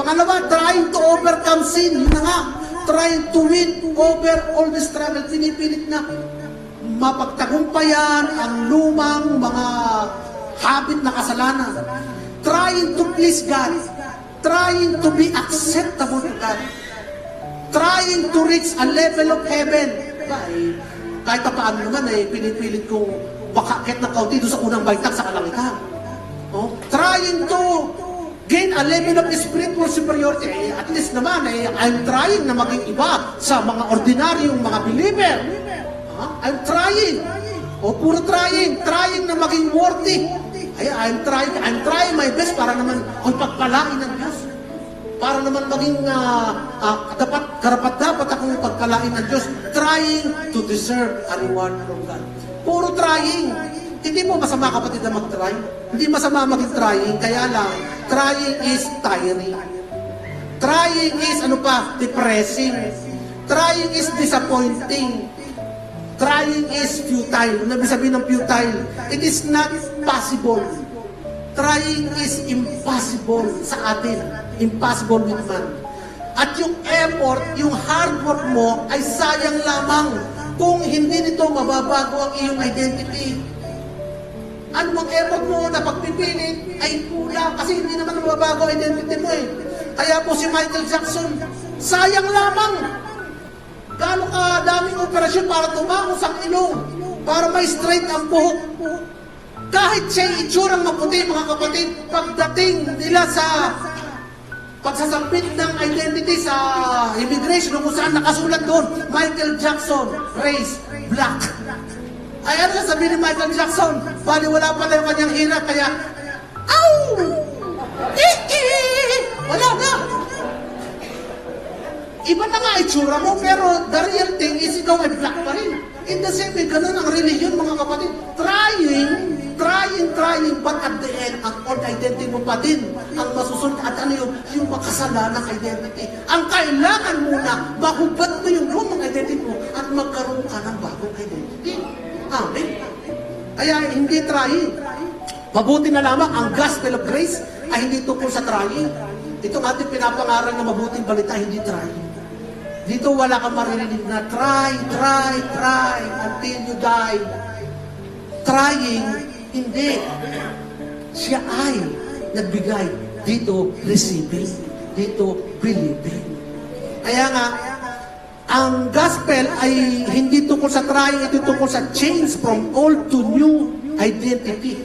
Pangalawa, trying to overcome sin. Yun na nga. Trying to win over all the struggle. Pinipilit na mapagtagumpayan ang lumang mga habit na kasalanan. Trying to please God. Trying to be acceptable to God. Trying to reach a level of heaven. Kahit pa paano naman pinipilit kong makakit na kaunti doon sa unang baitag sa kalangitan. Trying to gain a level of spiritual superiority. At least naman, I'm trying na maging iba sa mga ordinaryong mga believer. I'm trying. Puro trying. Trying na maging worthy. I'm trying my best para naman pagpalain ng Diyos. Para naman maging karapat-dapat akong pagpalain ng Diyos. Trying to deserve a reward from God. Puro trying. Hindi mo masama, kapatid, na mag-try. Hindi masama maging trying. Kaya lang, trying is tiring. Trying is, depressing. Trying is disappointing. Trying is futile. Ano ibig sabihin ng futile? It is not possible. Trying is impossible sa atin. Impossible with man. At yung effort, yung hard work mo ay sayang lamang kung hindi nito mababago ang iyong identity. Ano mang effort mo na pagpipilit ay kulang kasi hindi naman mababago ang identity mo . Kaya po si Michael Jackson, sayang lamang. Gano'ng daming operasyon para tumangos ang ilong, para may straight ang buhok. Kahit siya itsurang maputi, mga kapatid, pagdating nila sa pagsasampit ng identity sa immigration kung saan nakasulat doon, Michael Jackson, race, black. Ay, ano sasabihin ni Michael Jackson? Bali, wala pala yung kanyang hirap, kaya, wala na. Iba na nga itsura mo, pero the real thing is ikaw ay black pa rin. In the same way, ganun ang religion, mga kapatid. Trying, but at the end, ang old identity mo pa din ang masusunod. At yung makasalanang identity. Ang kailangan muna, mahubad mo yung lumang identity mo at magkaroon ka ng bagong identity. Amen. Kaya hindi trying. Mabuti na lamang ang gospel of grace ay hindi tungkol sa trying. Itong ating pinapangaral na mabuting balita, hindi trying. Dito wala kang maririnig na try until you die. Trying, hindi. Siya ay nagbigay. Dito, receiving. Dito, believing. Kaya nga, ang gospel ay hindi tungkol sa trying, ito tungkol sa change from old to new identity.